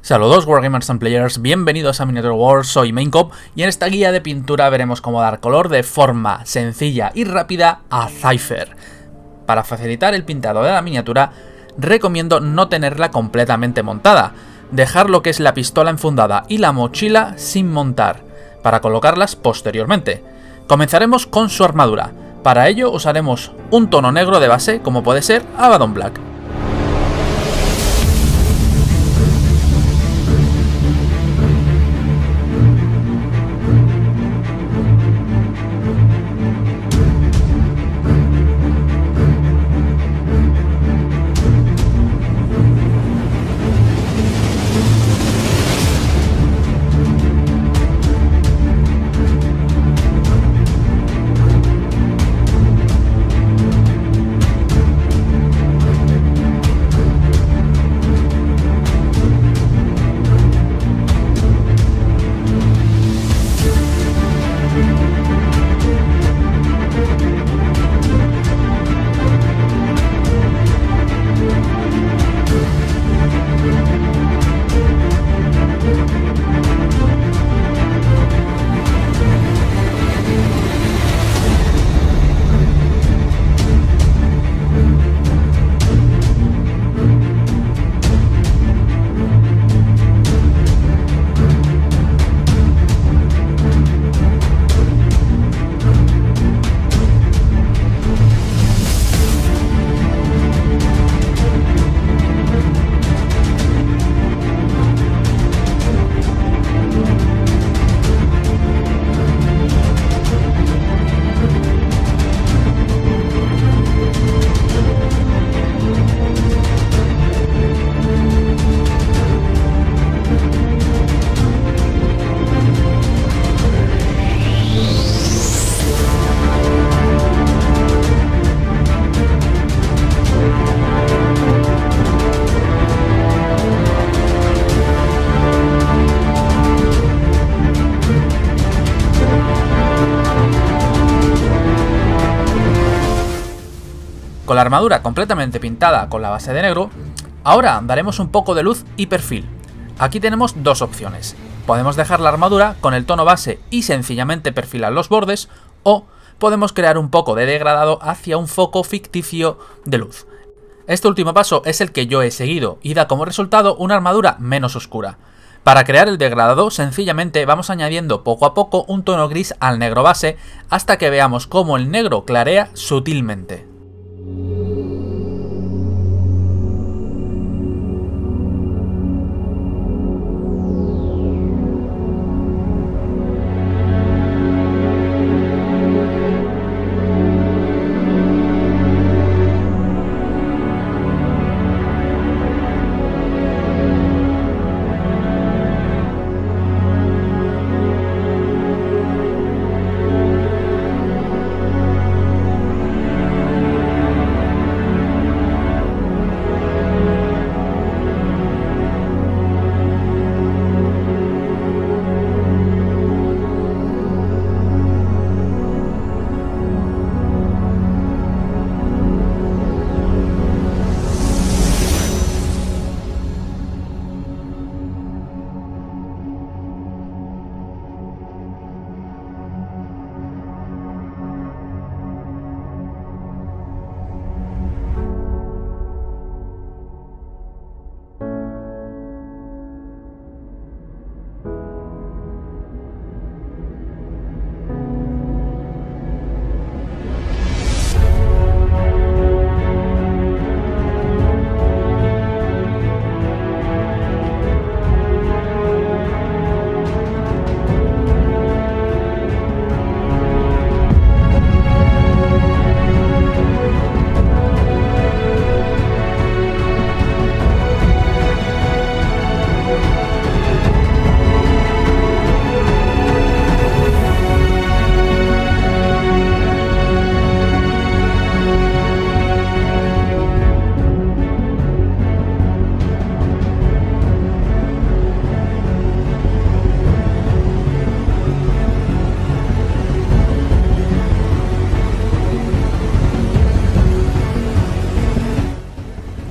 Saludos Wargamers and Players, bienvenidos a Miniature Wars, soy Maincop y en esta guía de pintura veremos cómo dar color de forma sencilla y rápida a Cypher. Para facilitar el pintado de la miniatura, recomiendo no tenerla completamente montada, dejar lo que es la pistola enfundada y la mochila sin montar, para colocarlas posteriormente. Comenzaremos con su armadura, para ello usaremos un tono negro de base como puede ser Abaddon Black. Con la armadura completamente pintada con la base de negro, ahora daremos un poco de luz y perfil. Aquí tenemos dos opciones. Podemos dejar la armadura con el tono base y sencillamente perfilar los bordes, o podemos crear un poco de degradado hacia un foco ficticio de luz. Este último paso es el que yo he seguido y da como resultado una armadura menos oscura. Para crear el degradado sencillamente vamos añadiendo poco a poco un tono gris al negro base hasta que veamos cómo el negro clarea sutilmente.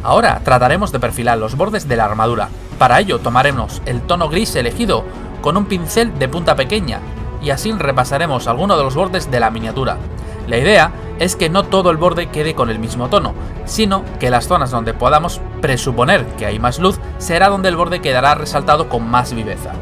Ahora trataremos de perfilar los bordes de la armadura. Para ello tomaremos el tono gris elegido con un pincel de punta pequeña y así repasaremos algunos de los bordes de la miniatura. La idea es que no todo el borde quede con el mismo tono, sino que las zonas donde podamos presuponer que hay más luz será donde el borde quedará resaltado con más viveza.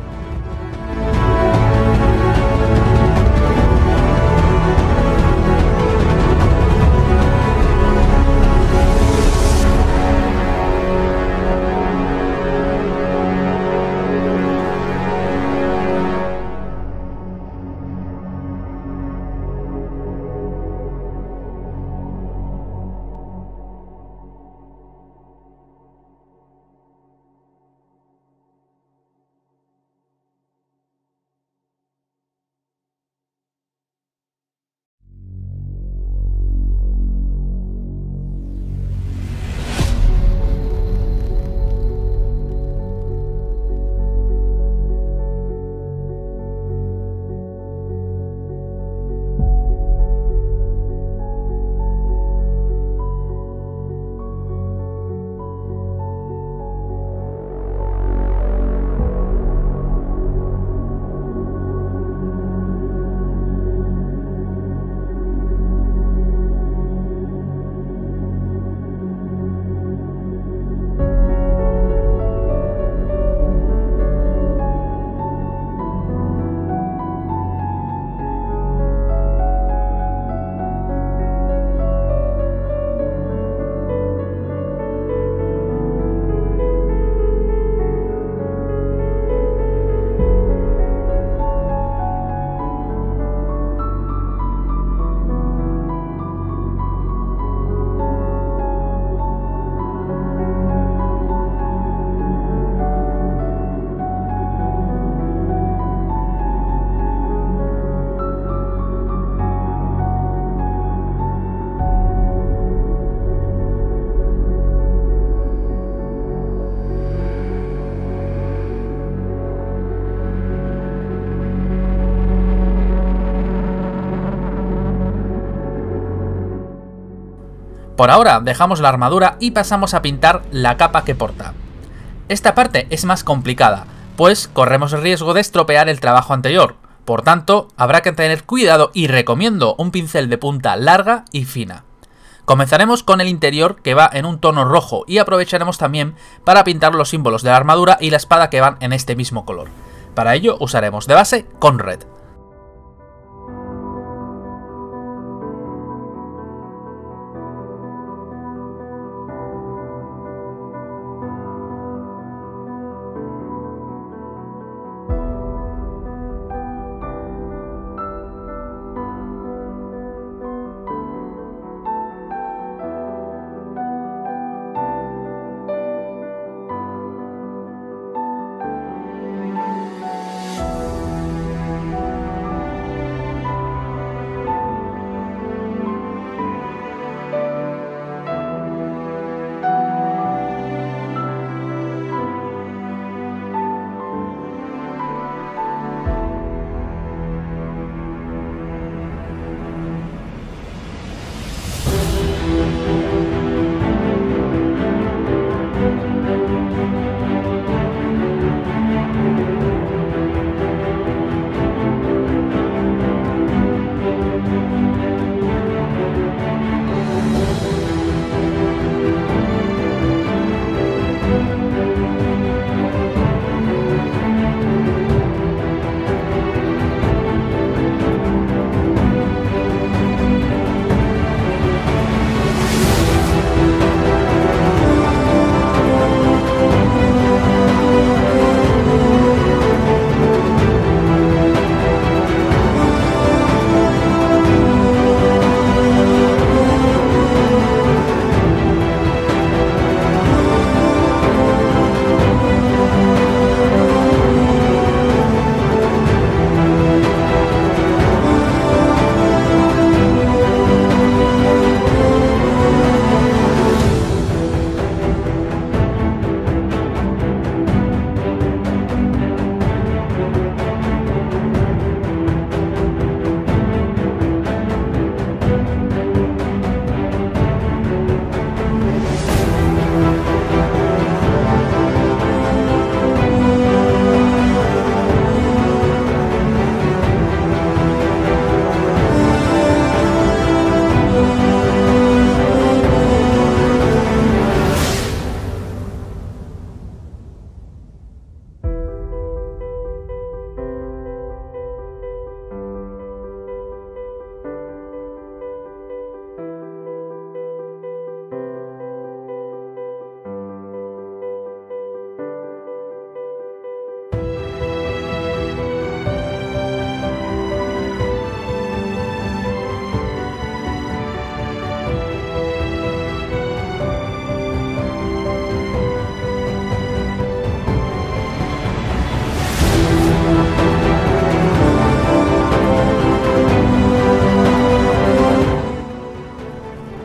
Por ahora dejamos la armadura y pasamos a pintar la capa que porta. Esta parte es más complicada, pues corremos el riesgo de estropear el trabajo anterior, por tanto habrá que tener cuidado y recomiendo un pincel de punta larga y fina. Comenzaremos con el interior, que va en un tono rojo, y aprovecharemos también para pintar los símbolos de la armadura y la espada, que van en este mismo color. Para ello usaremos de base Conred.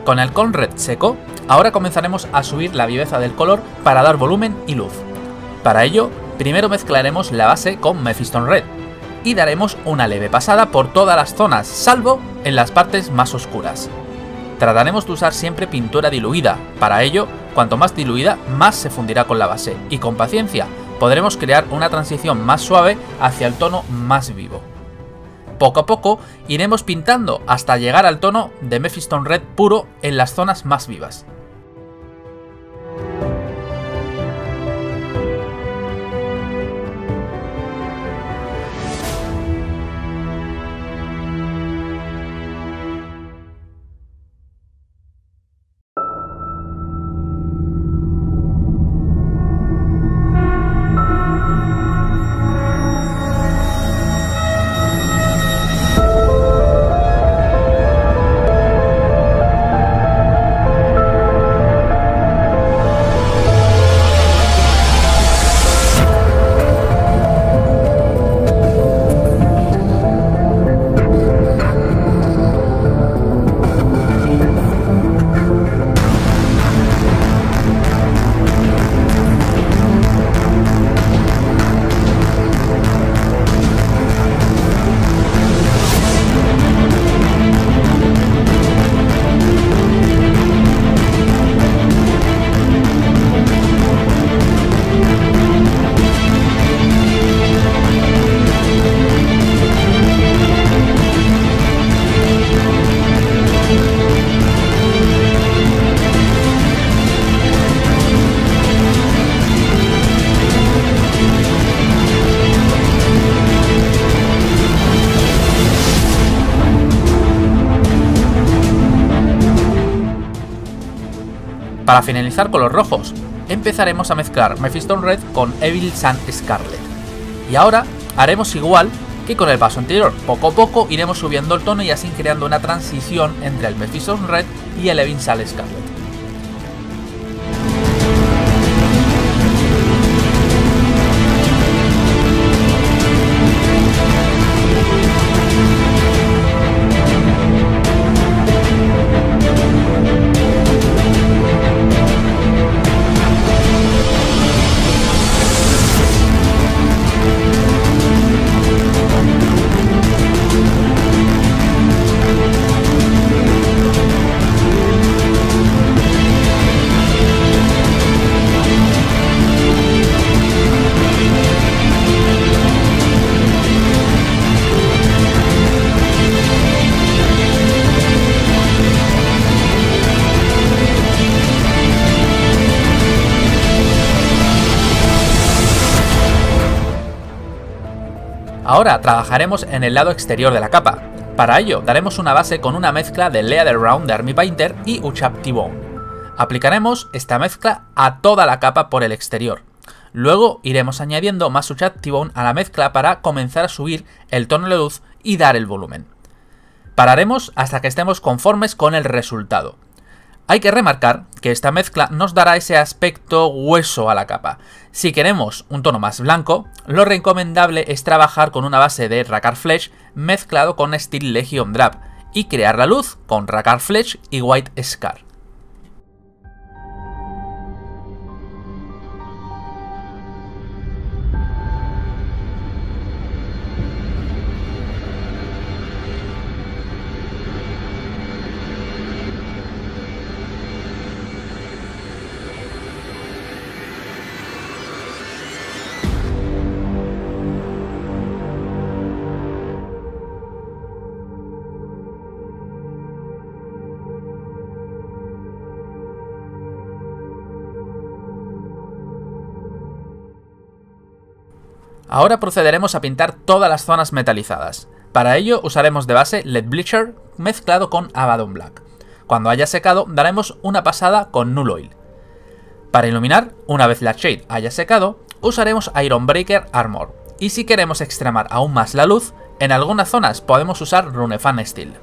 Con el Calm Red seco, ahora comenzaremos a subir la viveza del color para dar volumen y luz. Para ello, primero mezclaremos la base con Mephiston Red y daremos una leve pasada por todas las zonas, salvo en las partes más oscuras. Trataremos de usar siempre pintura diluida, para ello, cuanto más diluida, más se fundirá con la base, y con paciencia podremos crear una transición más suave hacia el tono más vivo. Poco a poco iremos pintando hasta llegar al tono de Mephiston Red puro en las zonas más vivas. Para finalizar con los rojos, empezaremos a mezclar Mephiston Red con Evil Sunz Scarlet. Y ahora haremos igual que con el paso anterior, poco a poco iremos subiendo el tono y así creando una transición entre el Mephiston Red y el Evil Sunz Scarlet. Ahora trabajaremos en el lado exterior de la capa. Para ello daremos una base con una mezcla de Leather Round de Army Painter y Uchap T-Bone. Aplicaremos esta mezcla a toda la capa por el exterior. Luego iremos añadiendo más Uchap T-Bone a la mezcla para comenzar a subir el tono de luz y dar el volumen. Pararemos hasta que estemos conformes con el resultado. Hay que remarcar que esta mezcla nos dará ese aspecto hueso a la capa. Si queremos un tono más blanco, lo recomendable es trabajar con una base de Rakarth Flesh mezclado con Steel Legion Drab y crear la luz con Rakarth Flesh y White Scar. Ahora procederemos a pintar todas las zonas metalizadas. Para ello usaremos de base LED Bleacher mezclado con Abaddon Black. Cuando haya secado daremos una pasada con Null Oil. Para iluminar, una vez la Shade haya secado, usaremos Ironbreaker Armor. Y si queremos extremar aún más la luz, en algunas zonas podemos usar Runefan Steel.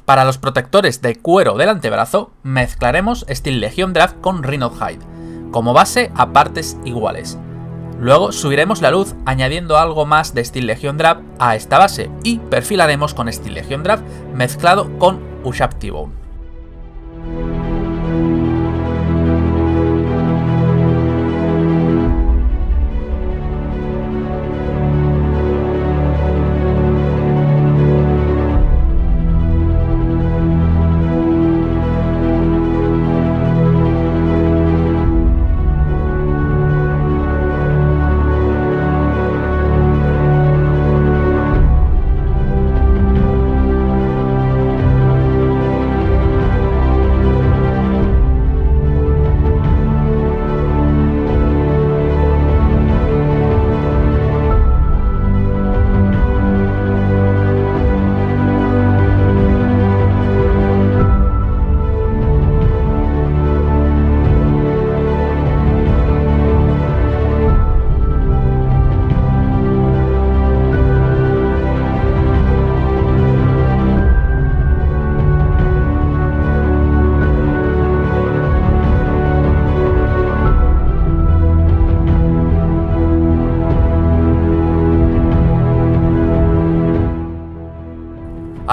Para los protectores de cuero del antebrazo, mezclaremos Steel Legion Draft con Rhino Hide, como base a partes iguales. Luego subiremos la luz añadiendo algo más de Steel Legion Draft a esta base y perfilaremos con Steel Legion Draft mezclado con Ushab T-Bone.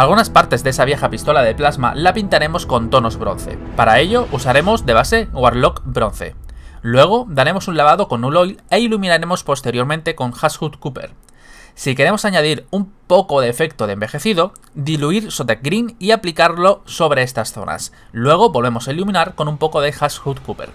Algunas partes de esa vieja pistola de plasma la pintaremos con tonos bronce. Para ello usaremos de base Warlock bronce. Luego daremos un lavado con Null Oil e iluminaremos posteriormente con Hashwood Cooper. Si queremos añadir un poco de efecto de envejecido, diluir Sotek Green y aplicarlo sobre estas zonas. Luego volvemos a iluminar con un poco de Hashwood Cooper.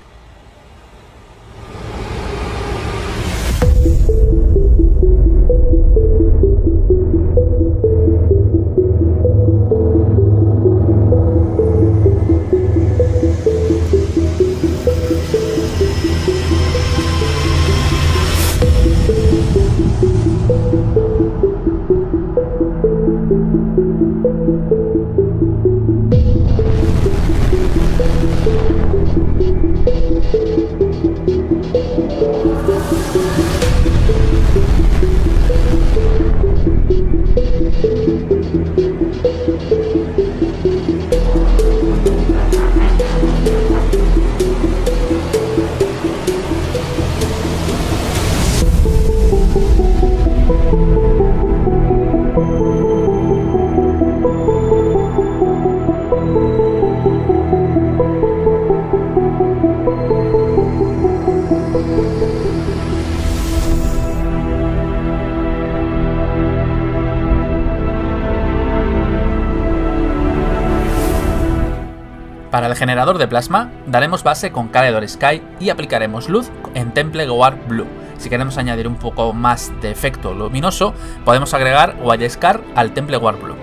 Para el generador de plasma, daremos base con Caledor Sky y aplicaremos luz en Temple Guard Blue. Si queremos añadir un poco más de efecto luminoso, podemos agregar Wildescar al Temple Guard Blue.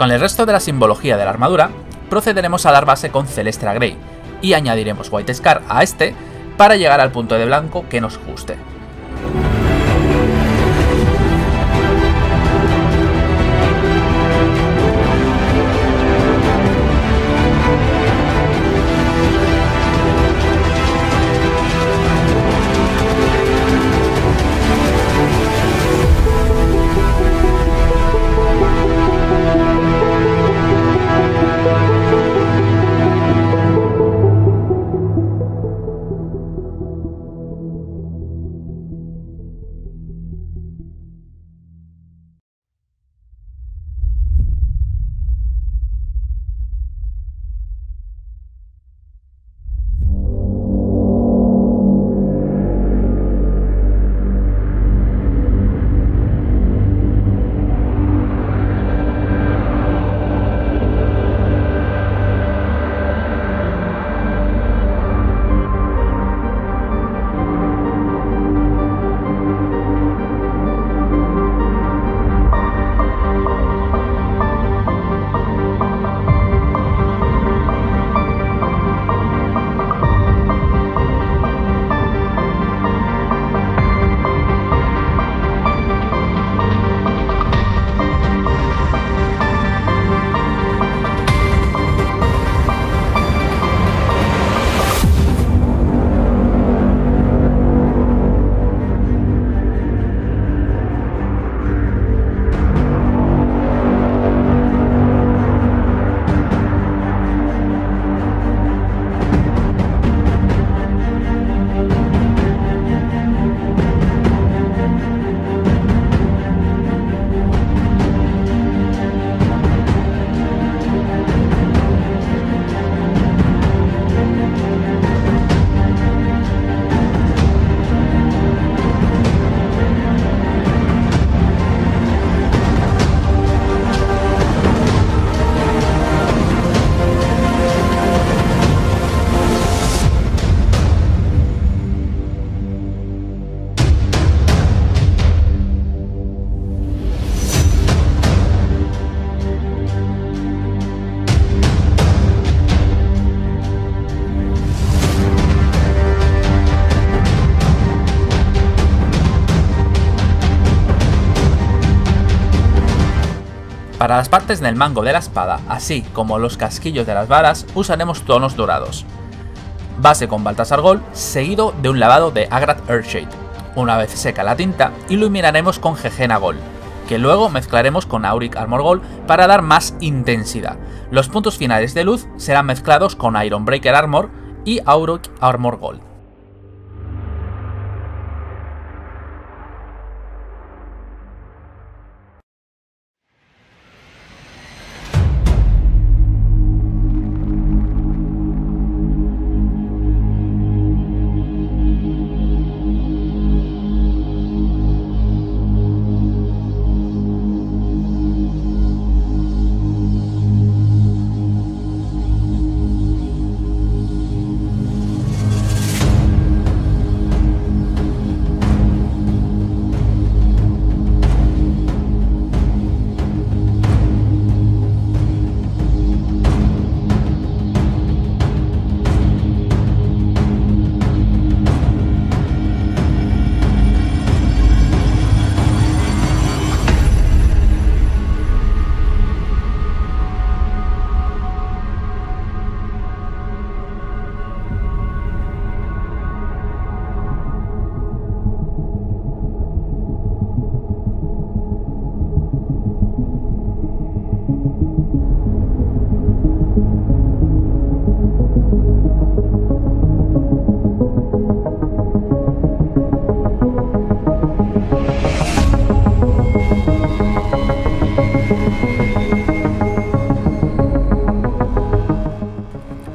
Con el resto de la simbología de la armadura, procederemos a dar base con Celestra Grey y añadiremos Wildescar a este para llegar al punto de blanco que nos guste. Para las partes del mango de la espada, así como los casquillos de las varas, usaremos tonos dorados. Base con Baltasar Gold, seguido de un lavado de Agrath Earthshade. Una vez seca la tinta, iluminaremos con Gegena Gold, que luego mezclaremos con Auric Armor Gold para dar más intensidad. Los puntos finales de luz serán mezclados con Ironbreaker Armor y Auric Armor Gold.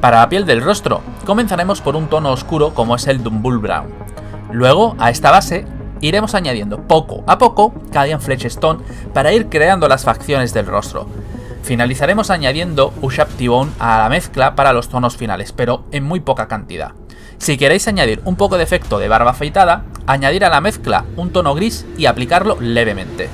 Para la piel del rostro, comenzaremos por un tono oscuro como es el Dumbull Brown. Luego, a esta base, iremos añadiendo poco a poco Cadian Fletchstone para ir creando las facciones del rostro. Finalizaremos añadiendo Ushab T-Bone a la mezcla para los tonos finales, pero en muy poca cantidad. Si queréis añadir un poco de efecto de barba afeitada, añadir a la mezcla un tono gris y aplicarlo levemente.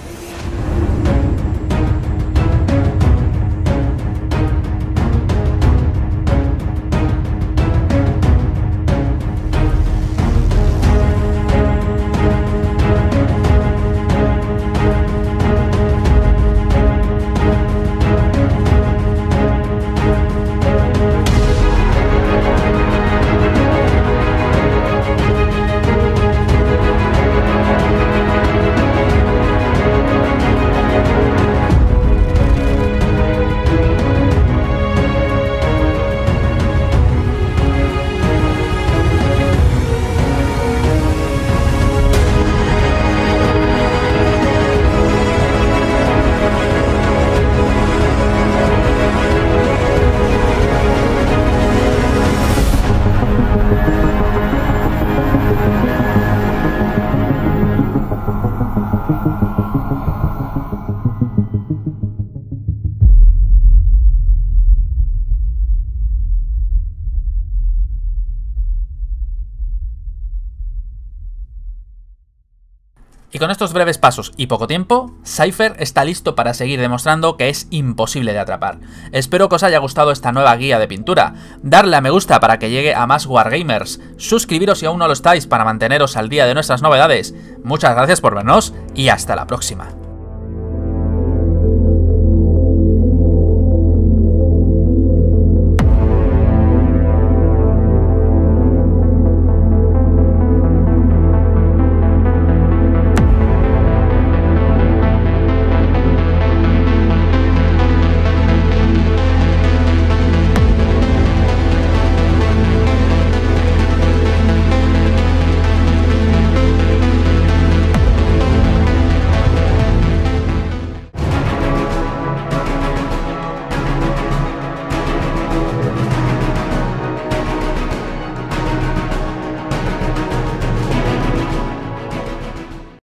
Y con estos breves pasos y poco tiempo, Cypher está listo para seguir demostrando que es imposible de atrapar. Espero que os haya gustado esta nueva guía de pintura, darle a me gusta para que llegue a más Wargamers, suscribiros si aún no lo estáis para manteneros al día de nuestras novedades. Muchas gracias por vernos y hasta la próxima.